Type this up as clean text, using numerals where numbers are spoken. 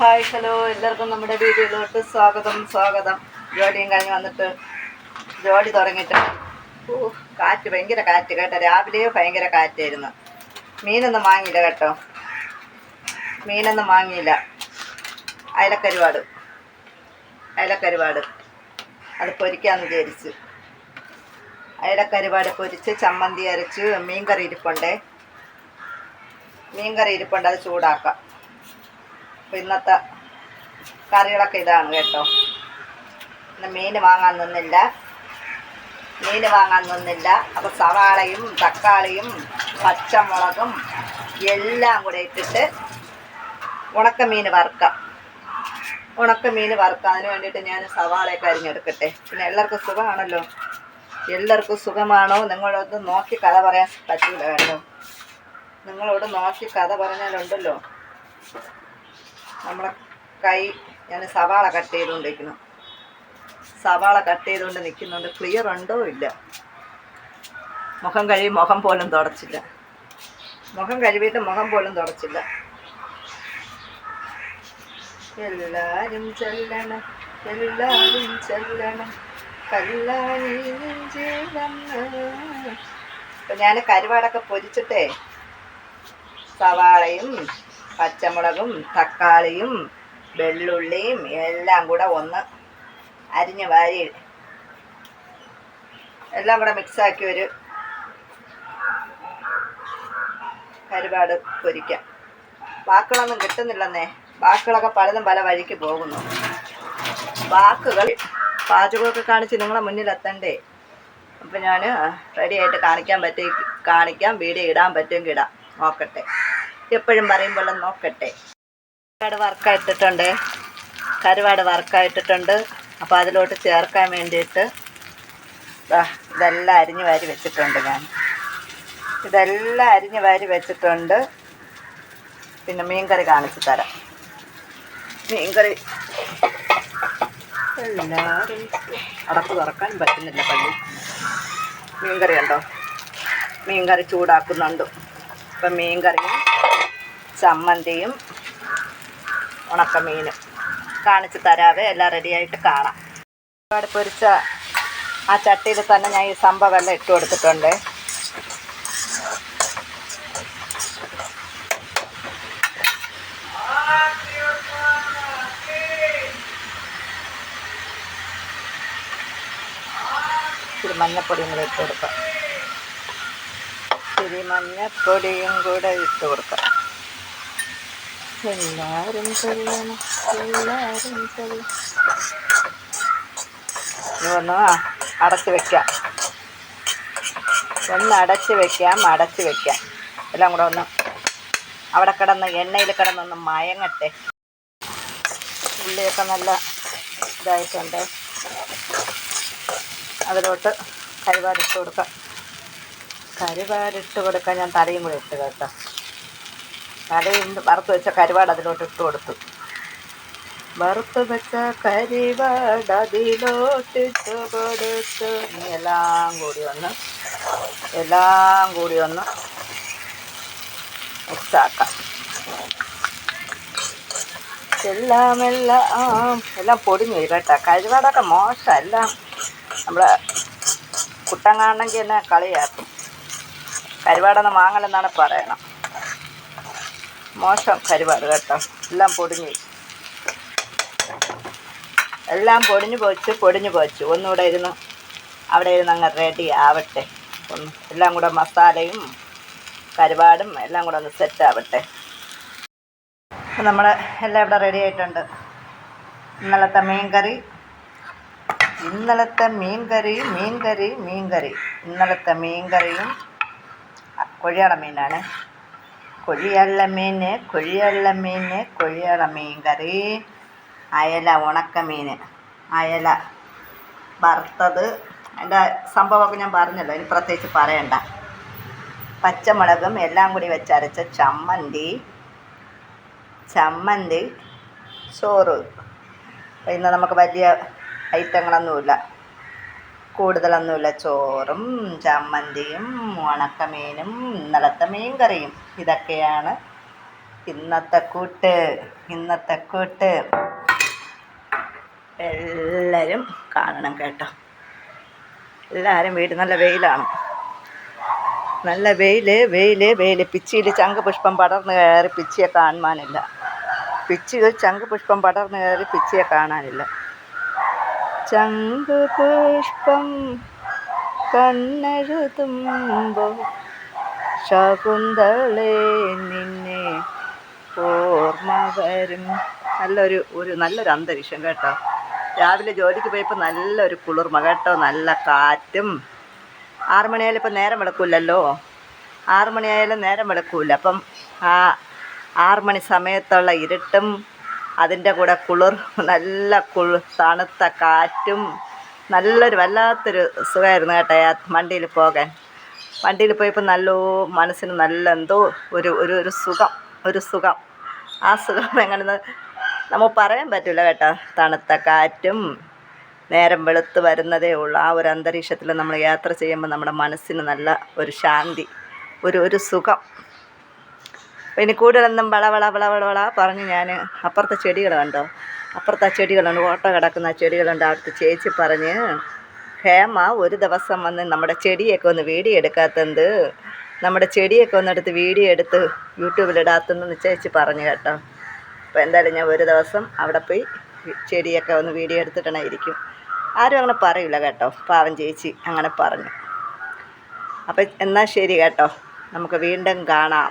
Hi hello എല്ലാവർക്കും നമ്മുടെ വീഡിയോയിലോട്ട് സ്വാഗതം. ജോലിയും കഴിഞ്ഞ് വന്നിട്ട് ജോലി തുടങ്ങിയിട്ട് കാറ്റ് ഭയങ്കര കാറ്റ് കേട്ടോ. രാവിലെ ഭയങ്കര കാറ്റായിരുന്നു. മീനൊന്നും വാങ്ങിയില്ല കേട്ടോ. അയലക്കരുവാട് അത് പൊരിക്കാമെന്ന് വിചാരിച്ചു. അയലക്കരുവാട് പൊരിച്ച് ചമ്മന്തി അരച്ച് മീൻകറി ഇരിപ്പുണ്ട്. അത് ചൂടാക്കാം. അപ്പോൾ ഇന്നത്തെ കറികളൊക്കെ ഇതാണ് കേട്ടോ. ഇന്ന് മീൻ വാങ്ങാൻ നിന്നില്ല. അപ്പോൾ സവാളയും തക്കാളിയും പച്ചമുളകും എല്ലാം കൂടെ ഇട്ടിട്ട് ഉണക്കമീൻ വറുക്കാം. അതിന് വേണ്ടിയിട്ട് ഞാൻ സവാളയൊക്കെ അരിഞ്ഞെടുക്കട്ടെ. പിന്നെ എല്ലാവർക്കും സുഖമാണല്ലോ. നിങ്ങളോട് നോക്കി കഥ പറയാൻ പറ്റില്ല കേട്ടോ. നിങ്ങളോട് നോക്കി കഥ പറഞ്ഞാലുണ്ടല്ലോ നമ്മളെ കൈ. ഞാൻ സവാള കട്ട് ചെയ്തുകൊണ്ട് നിൽക്കുന്നുണ്ട്. ക്ലിയർ ഉണ്ടോ ഇല്ല. മുഖം കഴുകിയിട്ട് മുഖം പോലും തുടച്ചില്ല. എല്ലാരും ചെല്ലണം കല്ലാണി. അപ്പം ഞാൻ കരുവാടൊക്കെ പൊരിച്ചിട്ടേ സവാളയും പച്ചമുളകും തക്കാളിയും വെള്ളുള്ളിയും എല്ലാം കൂടെ ഒന്ന് അരിഞ്ഞ് വാരി എല്ലാം കൂടെ മിക്സാക്കി ഒരു കരുവാട് പൊരിക്കാം. വാക്കുകളൊന്നും കിട്ടുന്നില്ലെന്നേ. വാക്കുകളൊക്കെ പലതും പല വഴിക്ക് പോകുന്നു. പാചകമൊക്കെ കാണിച്ച് നിങ്ങളെ മുന്നിലെത്തണ്ടേ. അപ്പം ഞാൻ റെഡിയായിട്ട് കാണിക്കാം. വീഡിയോ ഇടാൻ പറ്റുമെങ്കിൽ ഇടാം. നോക്കട്ടെ. എപ്പോഴും പറയുമ്പോൾ നോക്കട്ടെ. കരുവാട് വറുക്കായിട്ടിട്ടുണ്ട്. അപ്പോൾ അതിലോട്ട് ചേർക്കാൻ വേണ്ടിയിട്ട് ഇതെല്ലാം അരിഞ്ഞ് വാരി വെച്ചിട്ടുണ്ട്. പിന്നെ മീൻകറി കാണിച്ചു തരാം. മീൻകറി എല്ലാവരും അടപ്പ് തുറക്കാനും പറ്റുന്നില്ല പള്ളി. മീൻകറി ഉണ്ടോ? മീൻകറി ചൂടാക്കുന്നുണ്ട്. അപ്പം മീൻകറിയും ചമ്മന്തിയും ഉണക്കമീനും കാണിച്ച് തരാവേ. എല്ലാം റെഡിയായിട്ട് കാണാം. ഒരുപാട് പൊരിച്ച ആ ചട്ടിയിൽ തന്നെ ഞാൻ ഈ സംഭവം എല്ലാം ഇട്ട് കൊടുത്തിട്ടുണ്ട്. ഇച്ചിരി മഞ്ഞപ്പൊടിയും കൂടെ ഇട്ട് കൊടുക്കാം. എല്ലാവരും ചെല്ലണം. ഒന്ന് അടച്ച് വെക്കാം. എല്ലാം കൂടെ ഒന്ന് അവിടെ എണ്ണയിൽ കിടന്നൊന്ന് മയങ്ങട്ടെ. ഉള്ളിയൊക്കെ നല്ല ഇതായിട്ടുണ്ട്. അതിലോട്ട് കരുവാടിട്ട് കൊടുക്കാം. ഞാൻ തലയും കൂടെ ഇട്ട് കേട്ടോ. തലയും വറുത്ത് വെച്ച കരുവാട് അതിലോട്ട് ഇട്ട് കൊടുത്തു. എല്ലാം കൂടി ഒന്ന് മിക്സാക്കാം. എല്ലാം പൊടിഞ്ഞു കേട്ടോ. കരുവാടൊക്കെ മോശം. എല്ലാം നമ്മളെ കുട്ടം കാണണമെങ്കിൽ എന്നെ കളിയാക്കും. കരുവാടൊന്നും വാങ്ങലെന്നാണ് പറയണം. മോശം കരുവാട് കേട്ടോ. എല്ലാം പൊടിഞ്ഞു പോച്ചു. ഒന്നുകൂടെ അവിടെ അങ്ങ് റെഡി ആവട്ടെ. എല്ലാം കൂടെ മസാലയും കരുവാടും എല്ലാം കൂടെ ഒന്ന് സെറ്റ് ആവട്ടെ. അപ്പം നമ്മൾ എല്ലാം ഇവിടെ റെഡി ആയിട്ടുണ്ട്. ഇന്നലത്തെ മീൻകറി. ഇന്നലത്തെ മീൻകറിയും കൊഴിയാള മീനാണ്. കൊഴിയാള മീൻകറി. അയല ഉണക്കമീൻ. അയല വറുത്തത്. അതിൻ്റെ സംഭവമൊക്കെ ഞാൻ പറഞ്ഞല്ലോ. ഇനി പ്രത്യേകിച്ച് പറയണ്ട. പച്ചമുളകും എല്ലാം കൂടി വെച്ചരച്ച ചമ്മന്തി ചോറ്. ഇന്ന് നമുക്ക് വലിയ കൂടുതലൊന്നുമില്ല. ചോറും ചമ്മന്തിയും ഉണക്കമീനും ഇന്നലത്തെ മീൻകറിയും. ഇതൊക്കെയാണ് ഇന്നത്തെ കൂട്ട് എല്ലാവരും കാണണം കേട്ടോ. എല്ലാവരും വീട് നല്ല വെയിലാണ്, നല്ല വെയിൽ. പിച്ചിയിൽ ശംഖുപുഷ്പം പടർന്നു കയറി പിച്ചിയെ കാണാനില്ല. പിച്ചിയിൽ ശംഖുപുഷ്പം പടർന്നു കയറി പിച്ചിയെ കാണാനില്ല. ശംഖുപുഷ്പം കണ്ണെഴുതുമ്പോൾ ശകുന്തളേ നിന്നെ ഓർമ്മ വരും. നല്ലൊരു അന്തരീക്ഷം കേട്ടോ. രാവിലെ ജോലിക്ക് പോയപ്പോൾ നല്ലൊരു കുളിർമ കേട്ടോ, നല്ല കാറ്റും. 6 മണിയായാലും ഇപ്പം നേരം വെളുക്കില്ലല്ലോ, 6 മണിയായാലും നേരം വെളുക്കില്ല. അപ്പം ആ 6 മണി സമയത്തുള്ള ഇരുട്ടും അതിൻ്റെ കൂടെ നല്ല തണുത്ത കാറ്റും നല്ലൊരു വല്ലാത്തൊരു സുഖമായിരുന്നു കേട്ടോ വണ്ടിയിൽ പോകാൻ. വണ്ടിയിൽ പോയപ്പോൾ മനസ്സിന് നല്ല എന്തോ ഒരു സുഖം. ആ സുഖം എങ്ങനെ നമുക്ക് പറയാൻ പറ്റില്ല കേട്ടോ. തണുത്ത കാറ്റും നേരം വെളുത്ത് വരുന്നതേ ഉള്ളൂ. ആ ഒരു അന്തരീക്ഷത്തിൽ നമ്മൾ യാത്ര ചെയ്യുമ്പോൾ നമ്മുടെ മനസ്സിന് നല്ല ഒരു ശാന്തി, ഒരു സുഖം. ഇനി കൂടുതലൊന്നും വള പറഞ്ഞ് ഞാൻ അപ്പുറത്തെ ചെടികൾ കണ്ടോ, അപ്പുറത്തെ ചെടികളുണ്ട്, ഓട്ടോ കിടക്കുന്ന ചെടികളുണ്ട്. അവിടുത്തെ ചേച്ചി പറഞ്ഞ്, ഹേമ ഒരു ദിവസം വന്ന് നമ്മുടെ ചെടിയൊക്കെ ഒന്ന് വീഡിയോ എടുക്കാത്തത്, നമ്മുടെ ചെടിയൊക്കെ ഒന്നെടുത്ത് വീഡിയോ എടുത്ത് യൂട്യൂബിലിടാത്തെന്ന് ചേച്ചി പറഞ്ഞു കേട്ടോ. അപ്പോൾ എന്തായാലും ഞാൻ ഒരു ദിവസം അവിടെ പോയി ചെടിയൊക്കെ ഒന്ന് വീഡിയോ എടുത്തിട്ടായിരിക്കും. ആരും അങ്ങനെ പറയില്ല കേട്ടോ, പാവം ചേച്ചി അങ്ങനെ പറഞ്ഞു. അപ്പം എന്നാൽ ശരി കേട്ടോ, നമുക്ക് വീണ്ടും കാണാം.